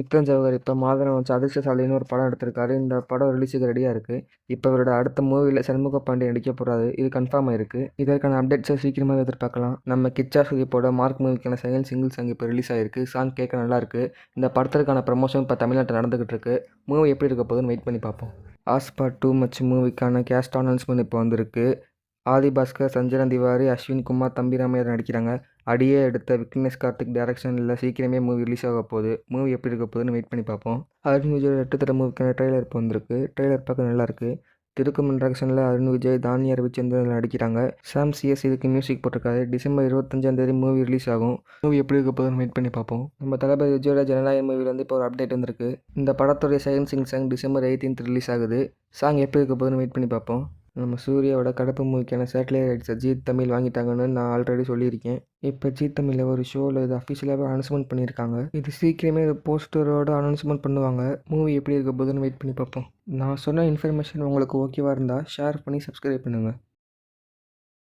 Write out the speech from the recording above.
மித்ரன் ஜவஹர் இப்போ மாதவன் வச்சு அதிர்ஷ்டசாலின்னு ஒரு படம் எடுத்திருக்காரு. இந்த படம் ரிலீஸுக்கு ரெடியாக இருக்குது. இப்போ இவரோட அடுத்த மூவியில் சண்முக பாண்டியன் நடிக்க போகிறாரு. இது கன்ஃபார்ம் ஆயிருக்கு. இதற்கான அப்டேட்ஸை சீக்கிரமாக எதிர்பார்க்கலாம். நம்ம கிச்சா சுதீப்போட மார்க் மூவிக்கான செகண்ட் சிங்கிள் சாங் இப்போ ரிலீஸ் ஆயிருக்கு. சாங் கேட்க நல்லா இருக்கு. இந்த படத்திற்கான ப்ரமோஷன் இப்போ தமிழ்நாட்டில் நடந்துகிட்டு இருக்கு. மூவி எப்படி இருக்க போகுதுன்னு வெயிட் பண்ணி பார்ப்போம். ஆஸ்பா 2 மச்சு மூவிக்கான கேஸ்ட் அனௌன்ஸ்மெண்ட் இப்போ வந்திருக்கு. ஆதி பாஸ்கர், சஞ்சனா திவாரி, அஸ்வின் குமார், தம்பிராமையார் நடிக்கிறாங்க. அடியே எடுத்த விக்னேஷ் கார்த்திக் டைரக்ஷனில் சீக்கிரமே மூவி ரிலீஸ் ஆக போகுது. மூவி எப்படி இருக்க போகுதுன்னு வெயிட் பண்ணி பார்ப்போம். அருண் விஜய் 8 தட மூவிக்கான ட்ரெய்லர் இப்போ வந்திருக்கு. ட்ரெய்லர் பார்க்க நல்லாயிருக்கு. திருக்குமன் டைரக்ஷனில் அருண் விஜய், தானியா ரவிச்சந்திரன் நடிக்கிறாங்க. சாம் சிஎஸ் இதுக்கு மியூசிக் போட்டிருக்காரு. டிசம்பர் 25 மூவி ரிலீஸ் ஆகும். மூவி எப்படி இருக்க போகுதுன்னு வெயிட் பண்ணி பார்ப்போம். நம்ம தளபதி விஜயோட ஜனநாயக மூவிலேருந்து இப்போ ஒரு அப்டேட் வந்திருக்கு. இந்த படத்துடைய second single song December 18 release ஆகுது. சாங் எப்படி இருக்க போகுதுன்னு வெயிட் பண்ணி பார்ப்போம். நம்ம சூர்யாவோட கடப்பு மூவிக்கான சேட்டலைட் ரைட்ஸை ஜீ தமிழ் வாங்கிட்டாங்கன்னு நான் ஆல்ரெடி சொல்லியிருக்கேன். இப்போ ஜீ தமிழில் ஒரு ஷோவில் இது அஃபிஷியலாகவே அனௌன்ஸ்மெண்ட் பண்ணியிருக்காங்க. இது சீக்கிரமே போஸ்டரோட அனௌன்ஸ்மெண்ட் பண்ணுவாங்க. மூவி எப்படி இருக்க போகுதுன்னு வெயிட் பண்ணி பார்ப்போம். நான் சொன்ன இன்ஃபர்மேஷன் உங்களுக்கு ஓகேவாக இருந்தால் ஷேர் பண்ணி சப்ஸ்கிரைப் பண்ணுங்கள்.